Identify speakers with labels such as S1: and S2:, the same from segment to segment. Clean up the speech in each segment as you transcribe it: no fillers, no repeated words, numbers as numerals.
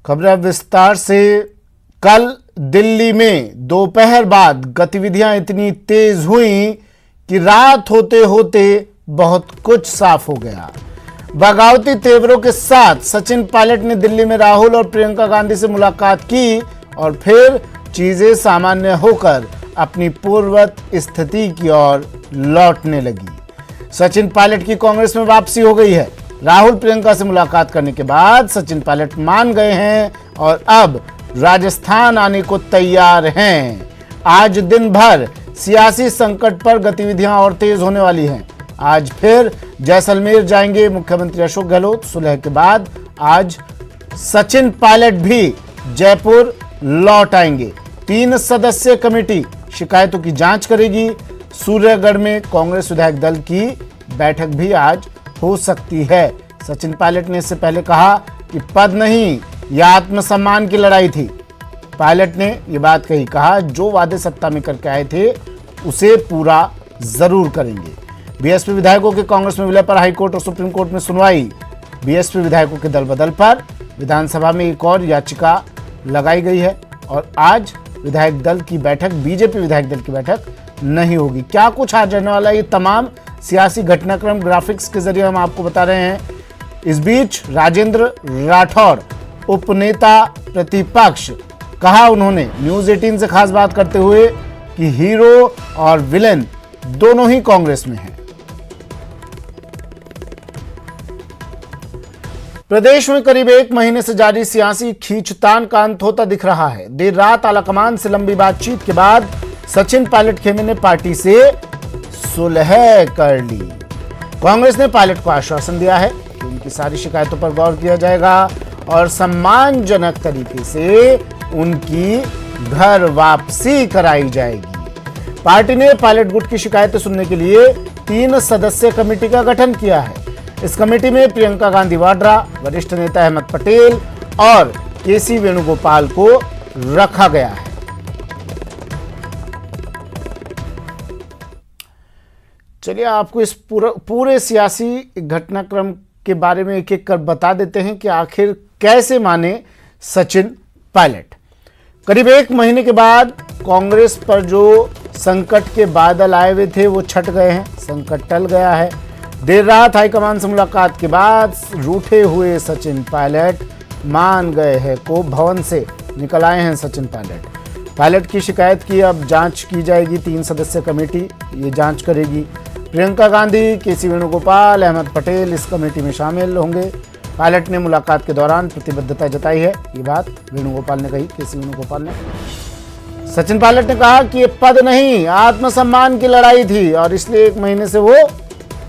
S1: खबरें अब विस्तार से। कल दिल्ली में दोपहर बाद गतिविधियां इतनी तेज हुई कि रात होते होते बहुत कुछ साफ हो गया। बगावती तेवरों के साथ सचिन पायलट ने दिल्ली में राहुल और प्रियंका गांधी से मुलाकात की और फिर चीजें सामान्य होकर अपनी पूर्ववत स्थिति की ओर लौटने लगी। सचिन पायलट की कांग्रेस में वापसी हो गई है। राहुल प्रियंका से मुलाकात करने के बाद सचिन पायलट मान गए हैं और अब राजस्थान आने को तैयार हैं। आज दिन भर सियासी संकट पर गतिविधियां और तेज होने वाली हैं। आज फिर जैसलमेर जाएंगे मुख्यमंत्री अशोक गहलोत। सुलह के बाद आज सचिन पायलट भी जयपुर लौट आएंगे। 3 सदस्यीय कमेटी शिकायतों की जांच करेगी। सूर्यगढ़ में कांग्रेस विधायक दल की बैठक भी आज हो सकती है। सचिन पायलट ने इससे पहले कहा कि पद नहीं, यह आत्मसम्मान की लड़ाई थी। पायलट ने यह बात कही, कहा जो वादे सत्ता में करके आए थे उसे पूरा जरूर करेंगे। बीएसपी विधायकों के कांग्रेस में विलय पर हाईकोर्ट और सुप्रीम कोर्ट में सुनवाई। बीएसपी विधायकों के दल बदल पर विधानसभा में एक और याचिका लगाई गई है और आज विधायक दल की बैठक, बीजेपी विधायक दल की बैठक नहीं होगी। क्या कुछ आज रहने वाला, ये तमाम सियासी घटनाक्रम ग्राफिक्स के जरिए हम आपको बता रहे हैं। इस बीच राजेंद्र राठौड़ उपनेता प्रतिपक्ष, कहा उन्होंने न्यूज 18 से खास बात करते हुए कि हीरो और विलेन दोनों ही कांग्रेस में हैं। प्रदेश में करीब 1 महीने से जारी सियासी खींचतान का अंत होता दिख रहा है। देर रात आलाकमान से लंबी बातचीत के बाद सचिन पायलट खेमे ने पार्टी से सुलह कर ली। कांग्रेस ने पायलट को आश्वासन दिया है कि उनकी सारी शिकायतों पर गौर किया जाएगा और सम्मानजनक तरीके से उनकी घर वापसी कराई जाएगी। पार्टी ने पायलट गुट की शिकायतें सुनने के लिए 3 सदस्यीय कमेटी का गठन किया है। इस कमेटी में प्रियंका गांधी वाड्रा, वरिष्ठ नेता अहमद पटेल और केसी वेणुगोपाल को रखा गया है। चलिए आपको इस पूरे सियासी घटनाक्रम के बारे में एक एक कर बता देते हैं कि आखिर कैसे माने सचिन पायलट। करीब 1 महीने के बाद कांग्रेस पर जो संकट के बादल आए हुए थे वो छट गए हैं, संकट टल गया है। देर रात हाईकमान से मुलाकात के बाद रूठे हुए सचिन पायलट मान गए हैं। कोप भवन से निकल आए हैं सचिन पायलट। पायलट की शिकायत की अब जांच की जाएगी। 3 सदस्यीय कमेटी ये जांच करेगी। प्रियंका गांधी, केसी वेणुगोपाल, अहमद पटेल इस कमेटी में शामिल होंगे। पायलट ने मुलाकात के दौरान प्रतिबद्धता जताई है, ये बात वेणुगोपाल ने कही, केसी वेणुगोपाल ने। सचिन पायलट ने कहा कि ये पद नहीं, आत्मसम्मान की लड़ाई थी और इसलिए 1 महीने से वो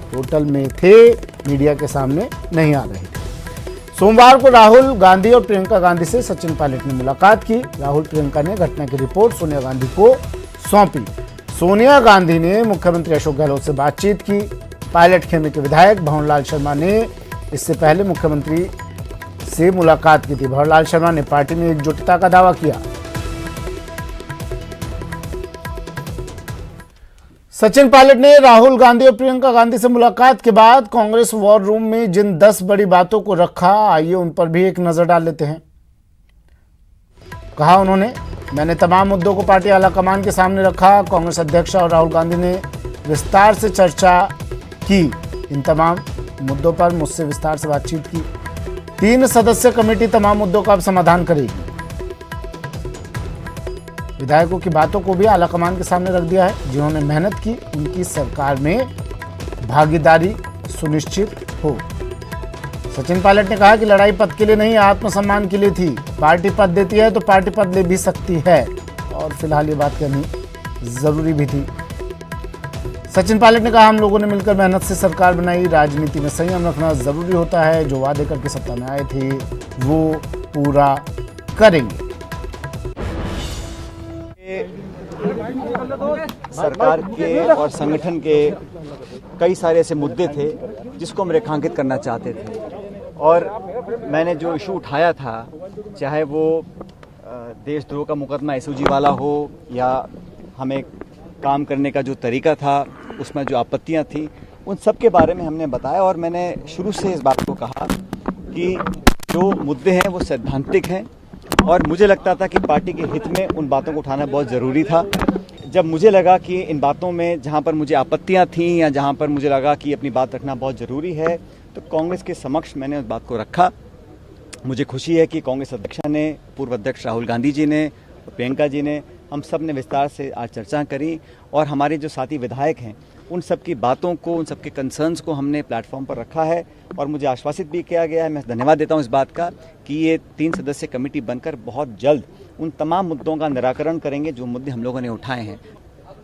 S1: होटल में थे, मीडिया के सामने नहीं आ रहे थे। सोमवार को राहुल गांधी और प्रियंका गांधी से सचिन पायलट ने मुलाकात की। राहुल प्रियंका ने घटना की रिपोर्ट सोनिया गांधी को सौंपी। सोनिया गांधी ने मुख्यमंत्री अशोक गहलोत से बातचीत की। पायलट खेमे के विधायक भंवरलाल शर्मा ने इससे पहले मुख्यमंत्री से मुलाकात की थी। भंवरलाल शर्मा ने पार्टी में एकजुटता का दावा किया। सचिन पायलट ने राहुल गांधी और प्रियंका गांधी से मुलाकात के बाद कांग्रेस वॉर रूम में जिन 10 बड़ी बातों को रखा, आइए उन पर भी एक नजर डाल लेते हैं। कहा उन्होंने, मैंने तमाम मुद्दों को पार्टी आलाकमान के सामने रखा। कांग्रेस अध्यक्ष और राहुल गांधी ने विस्तार से चर्चा की। इन तमाम मुद्दों पर मुझसे विस्तार से बातचीत की। 3 सदस्यीय कमेटी तमाम मुद्दों का अब समाधान करेगी। विधायकों की बातों को भी आलाकमान के सामने रख दिया है। जिन्होंने मेहनत की उनकी सरकार में भागीदारी सुनिश्चित हो। सचिन पायलट ने कहा कि लड़ाई पद के लिए नहीं, आत्मसम्मान के लिए थी। पार्टी पद देती है तो पार्टी पद ले भी सकती है और फिलहाल ये बात कहनी जरूरी भी थी। सचिन पायलट ने कहा, हम लोगों ने मिलकर मेहनत से सरकार बनाई। राजनीति में संयम रखना जरूरी होता है। जो वादे करके सत्ता में आए थे वो पूरा करेंगे।
S2: सरकार के और संगठन के कई सारे ऐसे मुद्दे थे जिसको हम रेखांकित करना चाहते थे और मैंने जो इशू उठाया था, चाहे वो देशद्रोह का मुकदमा एसओजी वाला हो या हमें काम करने का जो तरीका था उसमें जो आपत्तियां थी, उन सब के बारे में हमने बताया और मैंने शुरू से इस बात को कहा कि जो मुद्दे हैं वो सैद्धांतिक हैं और मुझे लगता था कि पार्टी के हित में उन बातों को उठाना बहुत ज़रूरी था। जब मुझे लगा कि इन बातों में जहां पर मुझे आपत्तियां थीं या जहां पर मुझे लगा कि अपनी बात रखना बहुत ज़रूरी है, तो कांग्रेस के समक्ष मैंने उस बात को रखा। मुझे खुशी है कि कांग्रेस अध्यक्ष ने, पूर्व अध्यक्ष राहुल गांधी जी ने, प्रियंका जी ने, हम सब ने विस्तार से आज चर्चा करी और हमारे जो साथी विधायक हैं उन सब की बातों को, उन सब के कंसर्न्स को हमने प्लेटफॉर्म पर रखा है और मुझे आश्वासित भी किया गया है। मैं धन्यवाद देता हूं इस बात का कि ये 3 सदस्यीय कमेटी बनकर बहुत जल्द उन तमाम मुद्दों का निराकरण करेंगे जो मुद्दे हम लोगों ने उठाए हैं।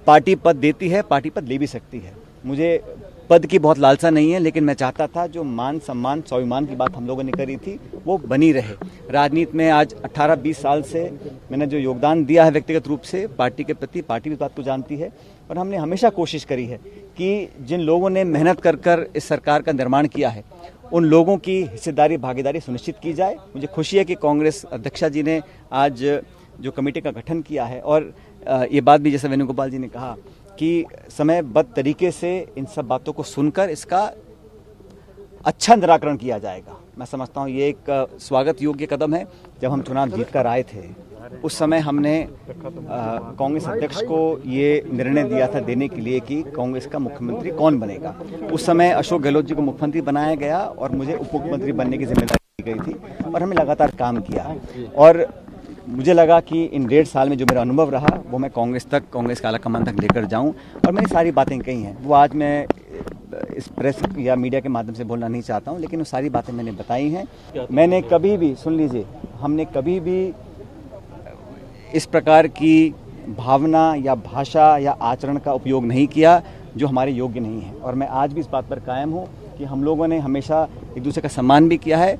S2: पार्टी पद देती है, पार्टी पद ले भी सकती है। मुझे पद की बहुत लालसा नहीं है, लेकिन मैं चाहता था जो मान सम्मान स्वाभिमान की बात हम लोगों ने करी थी वो बनी रहे। राजनीति में आज 18-20 साल से मैंने जो योगदान दिया है व्यक्तिगत रूप से पार्टी के प्रति, पार्टी भी इस बात को जानती है और हमने हमेशा कोशिश करी है कि जिन लोगों ने मेहनत कर कर इस सरकार का निर्माण किया है उन लोगों की हिस्सेदारी, भागीदारी सुनिश्चित की जाए। मुझे खुशी है कि कांग्रेस अध्यक्षा जी ने आज जो कमेटी का गठन किया है और ये बात भी जैसे वेणुगोपाल जी ने कहा कि समयबद्ध तरीके से इन सब बातों को सुनकर इसका अच्छा निराकरण किया जाएगा। मैं समझता हूँ ये एक स्वागत योग्य कदम है। जब हम चुनाव जीत कर आए थे उस समय हमने कांग्रेस अध्यक्ष को ये निर्णय दिया था देने के लिए कि कांग्रेस का मुख्यमंत्री कौन बनेगा। उस समय अशोक गहलोत जी को मुख्यमंत्री बनाया गया और मुझे उप मुख्यमंत्री बनने की जिम्मेदारी दी गई थी और हमने लगातार काम किया और मुझे लगा कि इन 1.5 साल में जो मेरा अनुभव रहा वो मैं कांग्रेस तक, कांग्रेस का आलाकमान तक लेकर जाऊं और मैंने सारी बातें कही हैं। वो आज मैं इस प्रेस या मीडिया के माध्यम से बोलना नहीं चाहता हूं, लेकिन वो सारी बातें मैंने बताई हैं। मैंने कभी भी, सुन लीजिए, हमने कभी भी इस प्रकार की भावना या भाषा या आचरण का उपयोग नहीं किया जो हमारे योग्य नहीं है और मैं आज भी इस बात पर कायम हूँ कि हम लोगों ने हमेशा एक दूसरे का सम्मान भी किया है,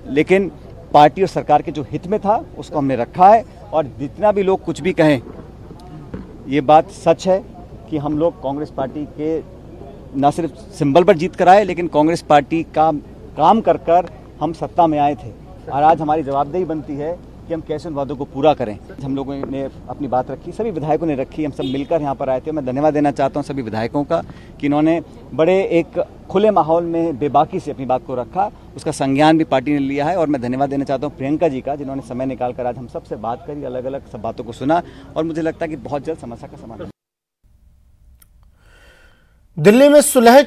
S2: लेकिन पार्टी और सरकार के जो हित में था उसको हमने रखा है। और जितना भी लोग कुछ भी कहें, ये बात सच है कि हम लोग कांग्रेस पार्टी के न सिर्फ सिंबल पर जीत कर आए, लेकिन कांग्रेस पार्टी का काम कर कर हम सत्ता में आए थे और आज हमारी जवाबदेही बनती है कि हम कैसे उन वादों को पूरा करें। हम लोगों ने अपनी बात रखी, सभी विधायकों ने रखी, हम सब मिलकर यहाँ पर आए थे। मैं धन्यवाद देना चाहता हूँ सभी विधायकों का कि इन्होंने बड़े एक खुले माहौल में बेबाकी से अपनी बात को रखा, उसका संज्ञान भी पार्टी ने लिया है। और मैं धन्यवाद देना चाहता हूँ प्रियंका जी का, जिन्होंने समय निकाल कर आज हम सबसे बात करी, अलग अलग सब बातों को सुना और मुझे लगता है कि बहुत जल्द समस्या का समाधान।
S1: दिल्ली में सुलह